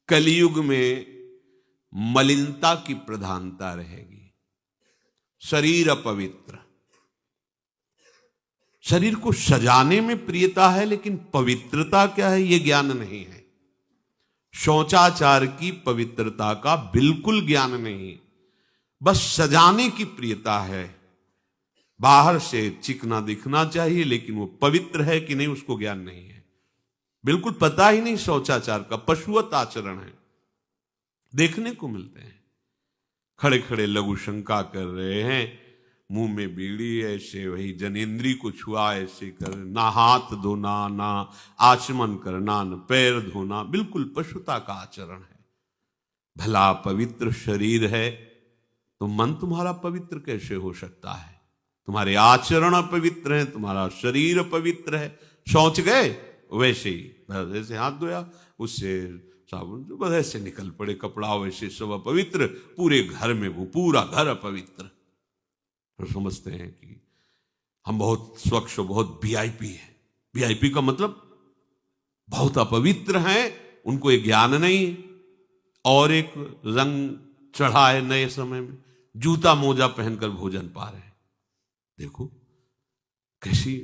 कलयुग में मलिनता की प्रधानता रहेगी। शरीर अपवित्र, शरीर को सजाने में प्रियता है, लेकिन पवित्रता क्या है यह ज्ञान नहीं है। शौचाचार की पवित्रता का बिल्कुल ज्ञान नहीं, बस सजाने की प्रियता है। बाहर से चिकना दिखना चाहिए, लेकिन वो पवित्र है कि नहीं उसको ज्ञान नहीं है। बिल्कुल पता ही नहीं शौचाचार का, पशुवत आचरण है। देखने को मिलते हैं खड़े खड़े लघु शंका कर रहे हैं, मुंह में बीड़ी, ऐसे वही जनेन्द्री को छुआ ऐसे कर, ना हाथ धोना, ना आचमन करना, न पैर धोना, बिल्कुल पशुता का आचरण है। भला पवित्र शरीर है तो मन तुम्हारा पवित्र कैसे हो सकता है? तुम्हारे आचरण अपवित्र हैं, तुम्हारा शरीर पवित्र है। शौच गए वैसे ही, बस ऐसे हाथ धोया, उससे साबुन, बस ऐसे निकल पड़े कपड़ा, वैसे सब अपवित्र, पूरे घर में वो पूरा घर अपवित्र। तो समझते हैं कि हम बहुत स्वच्छ, बहुत वीआईपी हैं। वीआईपी का मतलब बहुत अपवित्र हैं, उनको ये ज्ञान नहीं। और एक रंग चढ़ा है नए समय में, जूता मोजा पहनकर भोजन पा रहे हैं। देखो कैसी,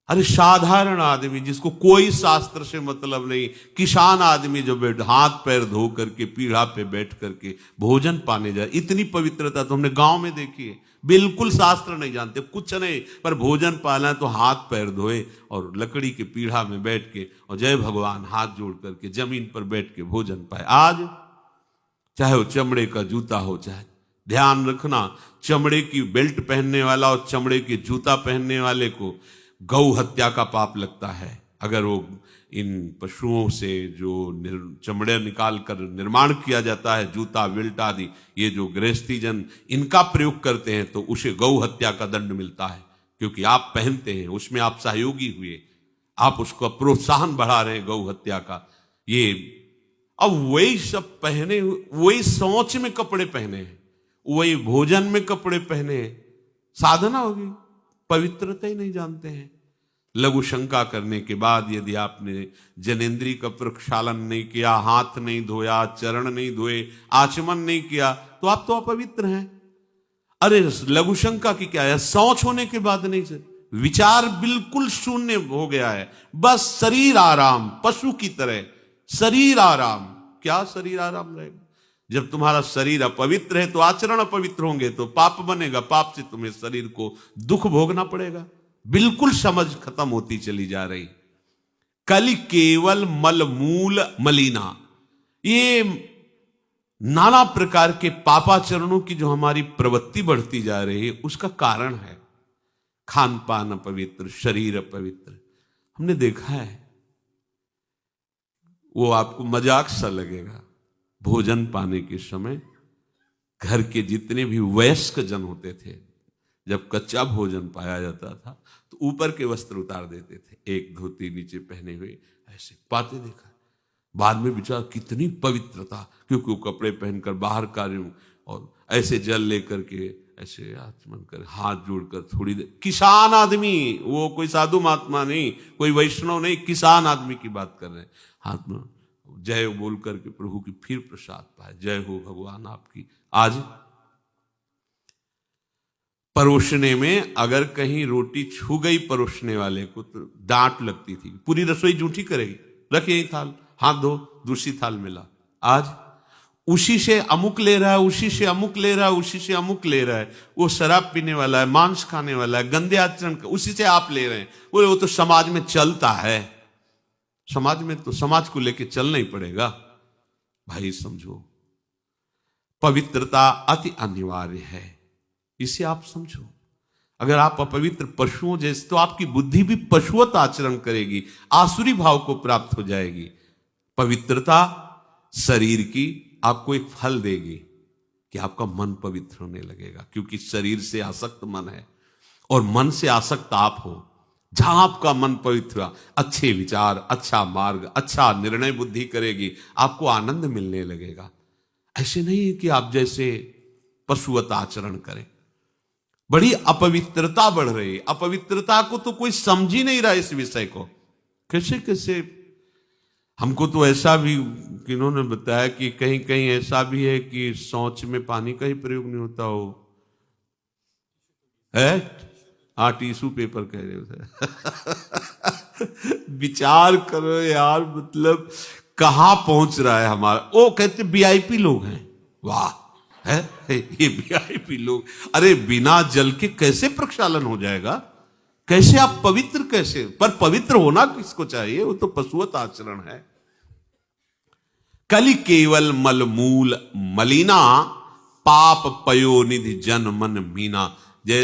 अरे साधारण आदमी जिसको कोई शास्त्र से मतलब नहीं, किसान आदमी जो हाथ पैर धो करके पीढ़ा पे बैठ करके भोजन पाने जाए, इतनी पवित्रता तो हमने गांव में देखी है। बिल्कुल शास्त्र नहीं जानते, कुछ नहीं, पर भोजन पाना है तो हाथ पैर धोए और लकड़ी के पीढ़ा में बैठ के और जय भगवान हाथ जोड़ करके जमीन पर बैठ के भोजन पाए। आज चाहे वो चमड़े का जूता हो, चाहे, ध्यान रखना, चमड़े की बेल्ट पहनने वाला और चमड़े के जूता पहनने वाले को गौ हत्या का पाप लगता है। अगर वो इन पशुओं से जो चमड़े निकाल कर निर्माण किया जाता है, जूता बेल्ट आदि, ये जो गृहस्थी जन इनका प्रयोग करते हैं, तो उसे गौ हत्या का दंड मिलता है। क्योंकि आप पहनते हैं, उसमें आप सहयोगी हुए, आप उसको प्रोत्साहन बढ़ा रहे हैं गौ हत्या का। ये अब वही सब पहने, वही शौच में कपड़े पहने हैं, वही भोजन में कपड़े पहने हैं, साधना होगी, पवित्रता ही नहीं जानते हैं। लघु शंका करने के बाद यदि आपने जनेन्द्री का प्रक्षालन नहीं किया, हाथ नहीं धोया, चरण नहीं धोए, आचमन नहीं किया, तो आप तो अपवित्र हैं। अरे लघु शंका की क्या है, शौच होने के बाद नहीं से विचार बिल्कुल शून्य हो गया है, बस शरीर आराम, पशु की तरह शरीर आराम। क्या शरीर आराम रहेगा? जब तुम्हारा शरीर अपवित्र है तो आचरण अपवित्र होंगे, तो पाप बनेगा, पाप से तुम्हें शरीर को दुख भोगना पड़ेगा। बिल्कुल समझ खत्म होती चली जा रही। कलि केवल मल मूल मलिना, ये नाना प्रकार के पापाचरणों की जो हमारी प्रवृत्ति बढ़ती जा रही है, उसका कारण है खान पान अपवित्र, शरीर अपवित्र। हमने देखा है, वो आपको मजाक सा लगेगा, भोजन पाने के समय घर के जितने भी वयस्क जन होते थे, जब कच्चा भोजन पाया जाता था तो ऊपर के वस्त्र उतार देते थे, एक धोती नीचे पहने हुए ऐसे पाते देखा। बाद में विचार कितनी पवित्रता, क्योंकि वो कपड़े पहनकर बाहर कार्यों और ऐसे जल लेकर के ऐसे आचमन कर हाथ जोड़कर थोड़ी देर, किसान आदमी, वो कोई साधु महात्मा नहीं, कोई वैष्णव नहीं, किसान आदमी की बात कर रहे हैं। हाथ में जय बोल करके प्रभु की फिर प्रसाद पाए, जय हो भगवान आपकी। आज परोसने में अगर कहीं रोटी छू गई परोसने वाले को तो डांट लगती थी, पूरी रसोई जूठी करेगी, रखिए थाल, हाथ धो, दूसरी थाल मिला। आज उसी से अमुक ले रहा है, उसी से अमुक ले रहा है, उसी से अमुक ले रहा है, वो शराब पीने वाला है, मांस खाने वाला है, गंदे आचरण, उसी से आप ले रहे हैं। बोले वो तो समाज में चलता है, समाज में तो समाज को लेके चलना ही पड़ेगा। भाई समझो, पवित्रता अति अनिवार्य है, इसे आप समझो। अगर आप अपवित्र पशुओं जैसे, तो आपकी बुद्धि भी पशुवत आचरण करेगी, आसुरी भाव को प्राप्त हो जाएगी। पवित्रता शरीर की आपको एक फल देगी कि आपका मन पवित्र होने लगेगा, क्योंकि शरीर से आसक्त मन है और मन से आसक्त आप हो। जहां आपका मन पवित्र, अच्छे विचार, अच्छा मार्ग, अच्छा निर्णय बुद्धि करेगी, आपको आनंद मिलने लगेगा। ऐसे नहीं है कि आप जैसे पशुवत आचरण करें। बड़ी अपवित्रता बढ़ रही है, अपवित्रता को तो कोई समझ ही नहीं रहा इस विषय को। कैसे कैसे, हमको तो ऐसा भी किन्होंने बताया कि कहीं कहीं ऐसा भी है कि शौच में पानी का ही प्रयोग नहीं होता हो, है? हाँ, टिश्यू पेपर कह रहे थे। विचार करो यार, मतलब कहां पहुंच रहा है हमारा। वो कहते वीआईपी लोग हैं, वाह है ये वीआईपी लोग। अरे बिना जल के कैसे प्रक्षालन हो जाएगा, कैसे आप पवित्र, कैसे? पर पवित्र होना किसको चाहिए, वो तो पशुवत आचरण है। कलि केवल मलमूल मलिना, पाप पयो निधि जन मन मीना। जैसे